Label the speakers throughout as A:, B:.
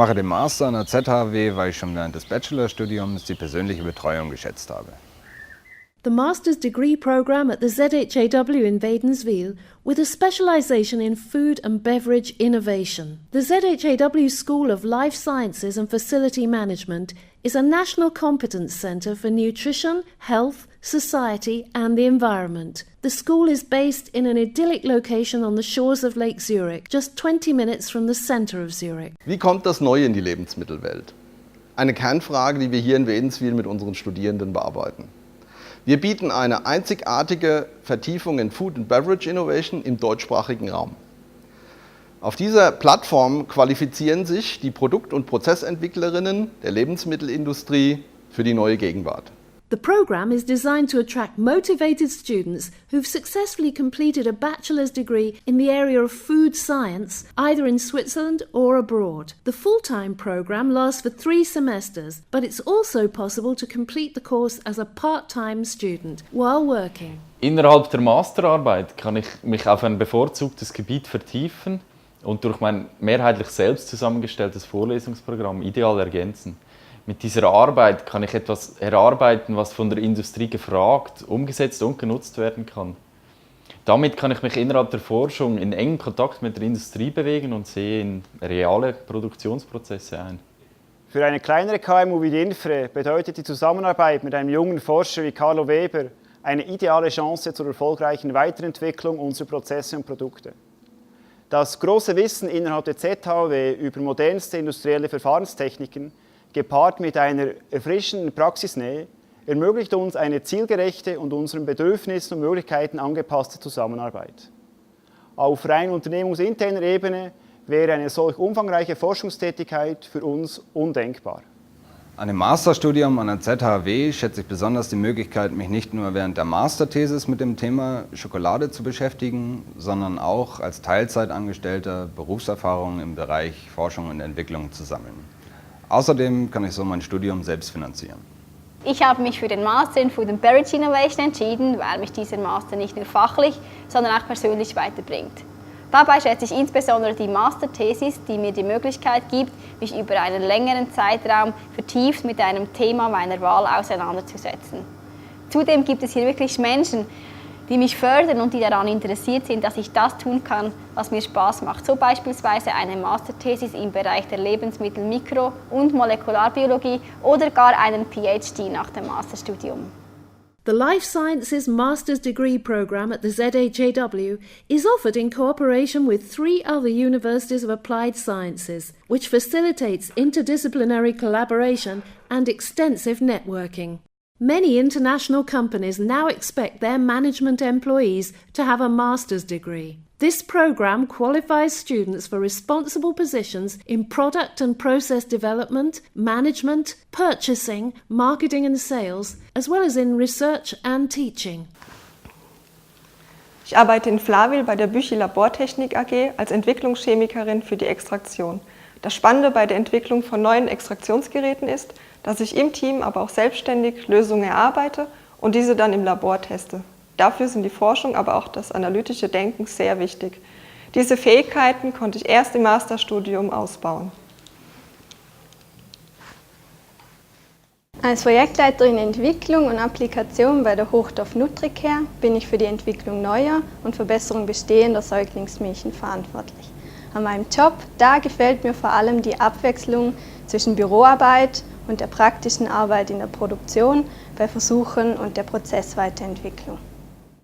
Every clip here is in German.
A: Ich mache den Master an der ZHW, weil ich schon während des Bachelorstudiums die persönliche Betreuung geschätzt habe.
B: The Master's Degree Programme at the ZHAW in Wädenswil with a specialisation in food and beverage innovation. The ZHAW School of Life Sciences and Facility Management is a national competence centre for nutrition, health, society and the environment. The school is based in an idyllic location on the shores of Lake Zurich, just 20 minutes from the centre of Zurich.
C: Wie kommt das Neue in die Lebensmittelwelt? Eine Kernfrage, die wir hier in Wädenswil mit unseren Studierenden bearbeiten. Wir bieten eine einzigartige Vertiefung in Food and Beverage Innovation im deutschsprachigen Raum. Auf dieser Plattform qualifizieren sich die Produkt- und Prozessentwicklerinnen der Lebensmittelindustrie für die neue Gegenwart.
B: The programme is designed to attract motivated students who've successfully completed a bachelor's degree in the area of food science, either in Switzerland or abroad. The full-time programme lasts for 3 semesters, but it's also possible to complete the course as a part-time student while working.
D: Innerhalb der Masterarbeit kann ich mich auf ein bevorzugtes Gebiet vertiefen und durch mein mehrheitlich selbst zusammengestelltes Vorlesungsprogramm ideal ergänzen. Mit dieser Arbeit kann ich etwas erarbeiten, was von der Industrie gefragt, umgesetzt und genutzt werden kann. Damit kann ich mich innerhalb der Forschung in engen Kontakt mit der Industrie bewegen und sehe in reale Produktionsprozesse ein.
E: Für eine kleinere KMU wie die Infre bedeutet die Zusammenarbeit mit einem jungen Forscher wie Carlo Weber eine ideale Chance zur erfolgreichen Weiterentwicklung unserer Prozesse und Produkte. Das große Wissen innerhalb der ZHW über modernste industrielle Verfahrenstechniken gepaart mit einer erfrischenden Praxisnähe, ermöglicht uns eine zielgerechte und unseren Bedürfnissen und Möglichkeiten angepasste Zusammenarbeit. Auf rein unternehmensinterner Ebene wäre eine solch umfangreiche Forschungstätigkeit für uns undenkbar.
A: An dem Masterstudium an der ZHW schätze ich besonders die Möglichkeit, mich nicht nur während der Masterthesis mit dem Thema Schokolade zu beschäftigen, sondern auch als Teilzeitangestellter Berufserfahrungen im Bereich Forschung und Entwicklung zu sammeln. Außerdem kann ich so mein Studium selbst finanzieren.
F: Ich habe mich für den Master in Food and Beverage Innovation entschieden, weil mich dieser Master nicht nur fachlich, sondern auch persönlich weiterbringt. Dabei schätze ich insbesondere die Masterthesis, die mir die Möglichkeit gibt, mich über einen längeren Zeitraum vertieft mit einem Thema meiner Wahl auseinanderzusetzen. Zudem gibt es hier wirklich Menschen, die mich fördern und die daran interessiert sind, dass ich das tun kann, was mir Spaß macht. So beispielsweise eine Masterthesis im Bereich der Lebensmittel-, Mikro- und Molekularbiologie oder gar einen PhD nach dem Masterstudium.
B: The Life Sciences Master's Degree Programme at the ZHAW is offered in cooperation with 3 other universities of applied sciences, which facilitates interdisciplinary collaboration and extensive networking. Many international companies now expect their management employees to have a master's degree. This programme qualifies students for responsible positions in product and process development, management, purchasing, marketing and sales, as well as in research and teaching.
G: Ich arbeite in Flawil bei der Büchi Labortechnik AG als Entwicklungschemikerin für die Extraktion. Das Spannende bei der Entwicklung von neuen Extraktionsgeräten ist, dass ich im Team, aber auch selbstständig Lösungen erarbeite und diese dann im Labor teste. Dafür sind die Forschung, aber auch das analytische Denken sehr wichtig. Diese Fähigkeiten konnte ich erst im Masterstudium ausbauen.
H: Als Projektleiterin Entwicklung und Applikation bei der Hochdorf Nutricare bin ich für die Entwicklung neuer und Verbesserung bestehender Säuglingsmilchen verantwortlich. An meinem Job, da gefällt mir vor allem die Abwechslung zwischen Büroarbeit und der praktischen Arbeit in der Produktion, bei Versuchen und der Prozessweiterentwicklung.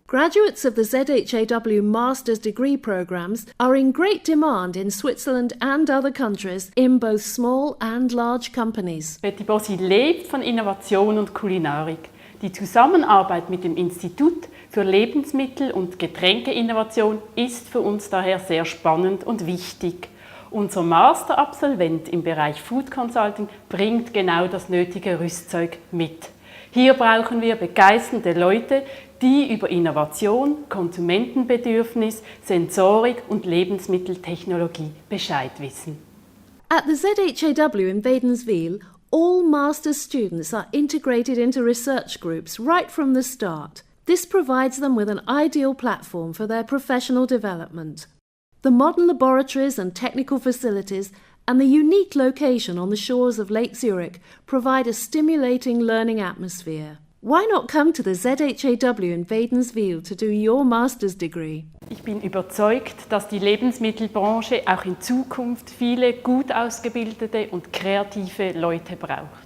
B: Graduates of the ZHAW Master's Degree Programmes are in great demand in Switzerland and other countries in both small and large companies.
I: Betty Bossi lebt von Innovation und Kulinarik. Die Zusammenarbeit mit dem Institut für Lebensmittel- und Getränkeinnovation ist für uns daher sehr spannend und wichtig. Unser Masterabsolvent im Bereich Food Consulting bringt genau das nötige Rüstzeug mit. Hier brauchen wir begeisternde Leute, die über Innovation, Konsumentenbedürfnis, Sensorik und Lebensmitteltechnologie Bescheid wissen.
B: At the ZHAW in Wädenswil, all master's students are integrated into research groups right from the start. This provides them with an ideal platform for their professional development. The modern laboratories and technical facilities and the unique location on the shores of Lake Zurich provide a stimulating learning atmosphere. Why not come to the ZHAW in Wädenswil to do your master's degree?
I: Ich bin überzeugt, dass die Lebensmittelbranche auch in Zukunft viele gut ausgebildete und kreative Leute braucht.